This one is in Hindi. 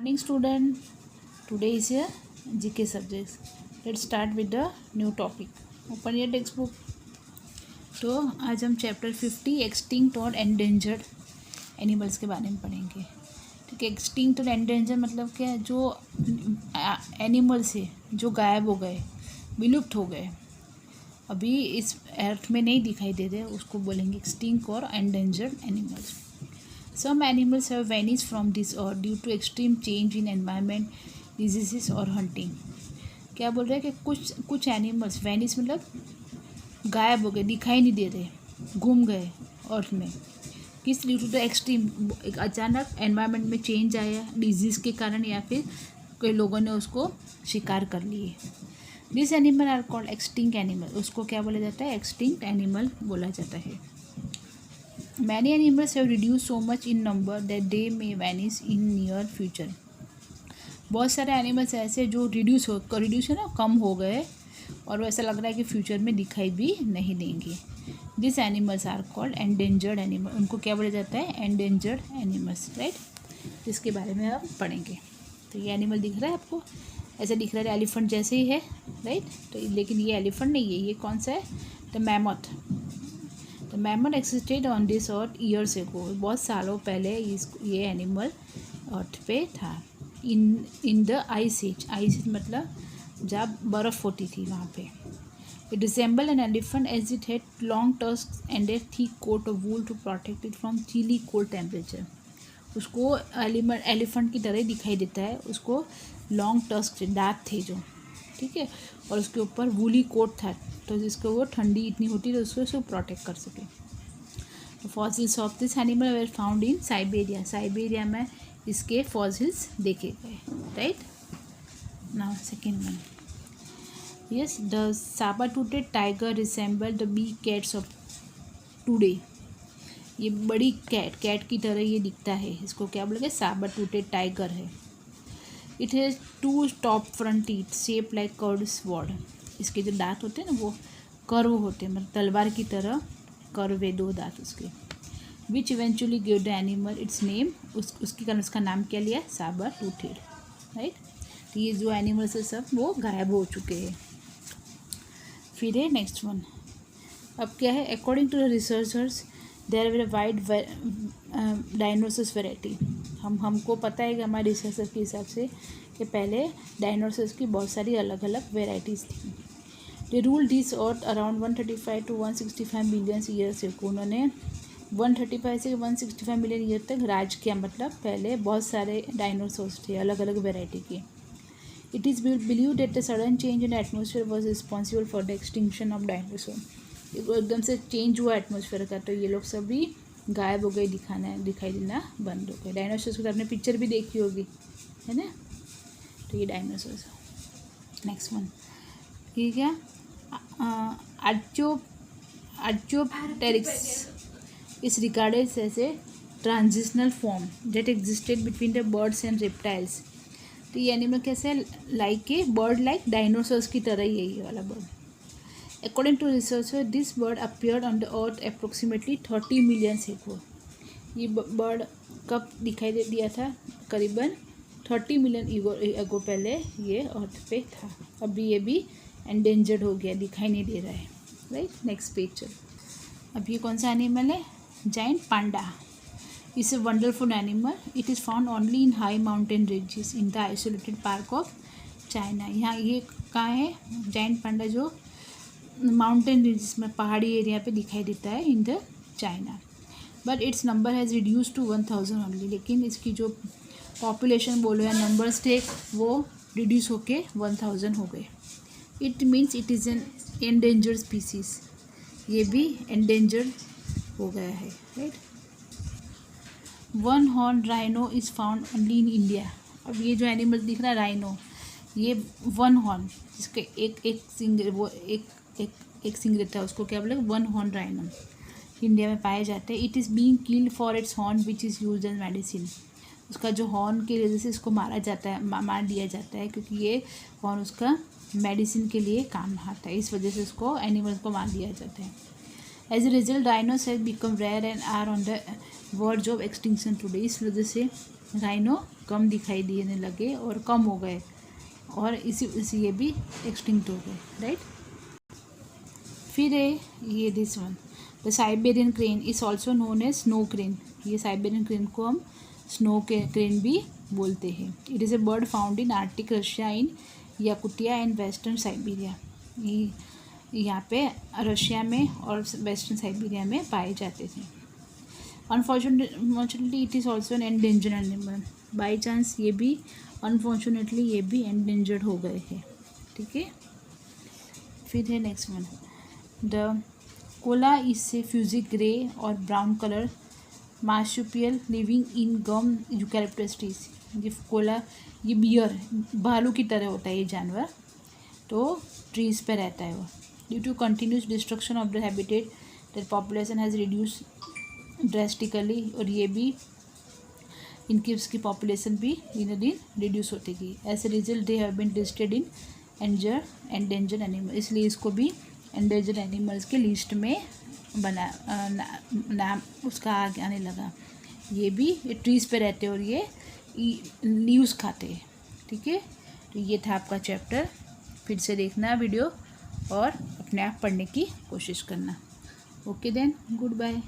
Morning student, today is a GK subject. Let's start with the new topic. Open your textbook. तो आज हम चैप्टर 50 एक्सटिंक्ट और एंडेंजर्ड एनिमल्स के बारे में पढ़ेंगे. ठीक है. एक्सटिंक्ट और एंडेंजर मतलब क्या है? जो एनिमल्स है जो गायब हो गए, विलुप्त हो गए, अभी इस अर्थ में नहीं दिखाई दे रहे, उसको बोलेंगे एक्सटिंक्ट और endangered animals. Some animals have vanished from this earth due to extreme change in environment, diseases और hunting. क्या बोल रहे हैं कि कुछ एनिमल्स वैनिश मतलब गायब हो गए, दिखाई नहीं दे रहे, घूम गए अर्थ में. किस ड्यू टू द एक्सट्रीम, एक अचानक एनवायरनमेंट में चेंज आया, डिजीज़ के कारण या फिर कई लोगों ने उसको शिकार कर लिए. This animal are called extinct animal. उसको क्या बोला जाता है? एक्सटिंक्ट एनिमल बोला जाता है. Many animals have reduced so much in number that they may vanish in near future. बहुत सारे एनिमल्स ऐसे जो रिड्यूस है ना, कम हो गए और वैसा लग रहा है कि फ्यूचर में दिखाई भी नहीं देंगे. This animals are called endangered animal. उनको क्या बोला जाता है? Endangered animals. राइट. इसके बारे में आप पढ़ेंगे. तो ये एनिमल दिख रहा है आपको, ऐसा दिख रहा है एलिफेंट जैसे ही है. राइट. तो लेकिन ये एलिफेंट नहीं है, ये कौन सा है? The mammoth. तो mammoth existed on this earth years ago. बहुत सालों पहले ये एनिमल अर्थ पे था. In the ice age. Ice age मतलब जब बर्फ़ होती थी वहाँ पे. It resemble an elephant as it had long tusk and a thick coat of wool to protect it from chilly cold temperature. उसको एलिफेंट की तरह ही दिखाई देता है. उसको लॉन्ग टस्क दांत थे जो, ठीक है, और उसके ऊपर वूली कोट था, तो जिसको वो ठंडी इतनी होती है तो उसको प्रोटेक्ट कर सके. Fossils of this animal were found in Siberia. Siberia में इसके फॉसिल्स देखे गए. Right. Now second one. Yes, the saber toothed tiger resemble the big cats of today. ये बड़ी कैट की तरह ये दिखता है. इसको क्या बोलेंगे? साबर-टूथेड टाइगर है. It has two top front teeth shape like curved sword. इसके जो दांत होते हैं ना वो कर्व होते हैं, मतलब तलवार की तरह कर्व है, दो दांत उसके. Which eventually give the animal it's name. उसके कारण उसका नाम क्या लिया? साबर टूथेड. राइट. तो ये जो एनिमल्स है सब वो गायब हो चुके हैं. फिर है नेक्स्ट वन. अब क्या है? According to the researchers there are wide dinosaurs variety. हमको पता है कि हमारे रिसर्चर के हिसाब से कि पहले डायनोसर्स की बहुत सारी अलग अलग वेराइटीज़ थी. They rule this earth around 135 to 165 million years ago. उन्होंने 135 से 165 मिलियन ईयर तक राज किया. मतलब पहले बहुत सारे डायनोसर्स थे अलग अलग वेराइटी के. It is believe that the sudden change in atmosphere was responsible for the extinction of dinosaur. एकदम से चेंज हुआ एटमोसफियर का, तो ये लोग सभी गायब हो गए, दिखाई देना बंद हो गए. डायनासोर्स की आपने पिक्चर भी देखी होगी, है ना. तो ये डायनासोर्स. Next one. ये क्या? Archaeopteryx is regarded as a transitional form that existed between the birds and reptiles. तो ये एनिमल कैसे है? Like a bird, like dinosaurs की तरह ही है ये वाला bird. According to researchers, this bird appeared on the earth approximately 30 million ago. ये बर्ड कब दिखाई दे दिया था? करीबन 30 मिलियन एगो पहले ये अर्थ पे था. अभी ये भी एंडेंजर्ड हो गया, दिखाई नहीं दे रहा है. राइट. नेक्स्ट पेज चल. अब ये कौन सा एनिमल है? Giant panda. It's a wonderful animal. It is found only in high mountain ranges in the isolated park of China. यहाँ ये कहाँ है? जाइंट पांडा जो माउंटेन रेंजेस में पहाड़ी एरिया पे दिखाई देता है in the China. But its number has reduce to 1000 only. लेकिन इसकी जो पॉपुलेशन बोलो या नंबर्स थे वो रिड्यूस होके 1000 हो गए. It means it is an endangered species. ये भी एंडेंजर्ड हो गया है. Right. One horn rhino is found only in India. अब ये जो एनिमल दिख रहा है राइनो, ये वन हॉर्न जिसके एक सिंग रहता है, उसको क्या बोले? One horn rhino. इंडिया में पाए जाते हैं. It is being killed for its horn which is used as medicine. उसका जो हॉर्न की वजह से इसको मारा जाता है, मार दिया जाता है, क्योंकि ये हॉर्न उसका मेडिसिन के लिए काम आता है. इस वजह से उसको एनिमल्स को मार दिया जाता है. As a result dinosaur has become rare and are on the verge of extinction today. इस वजह से राइनो कम दिखाई देने लगे और कम हो गए, और इसी ये भी एक्सटिंक्ट हो गए, राइट। फिर है ये this one, the Siberian crane is also known as snow crane. ये साइबेरियन क्रेन को हम स्नो क्रेन भी बोलते हैं। It is a bird found in Arctic Russia, in Yakutia and western Siberia. यहाँ पे रशिया में और वेस्टर्न साइबेरिया में पाए जाते थे। Unfortunately it is also an endangered animal. By chance ये भी अनफॉर्चुनेटली ये भी एंडेंजर्ड हो गए हैं, ठीक है। फिर है next one, the koala is a fuzzy grey और brown colour marsupial living in gum eucalyptus trees. ये कोला, ये बियर भालू की तरह होता है ये जानवर, तो ट्रीज़ पे रहता है वो। Due to continuous destruction of the habitat that population has reduce drastically, और ये भी इनकी उसकी पॉपुलेशन भी दिनों दिन रिड्यूस होती गई। As a result they have been listed in endangered animal, इसलिए इसको भी एंडेंजर्ड एनिमल्स के लिस्ट में बना नाम उसका आने लगा। ये भी ट्रीज़ पे रहते हैं और ये लीव्स खाते हैं, ठीक है। तो ये था आपका चैप्टर। फिर से देखना वीडियो और अपने आप पढ़ने की कोशिश करना। Okay then, good bye.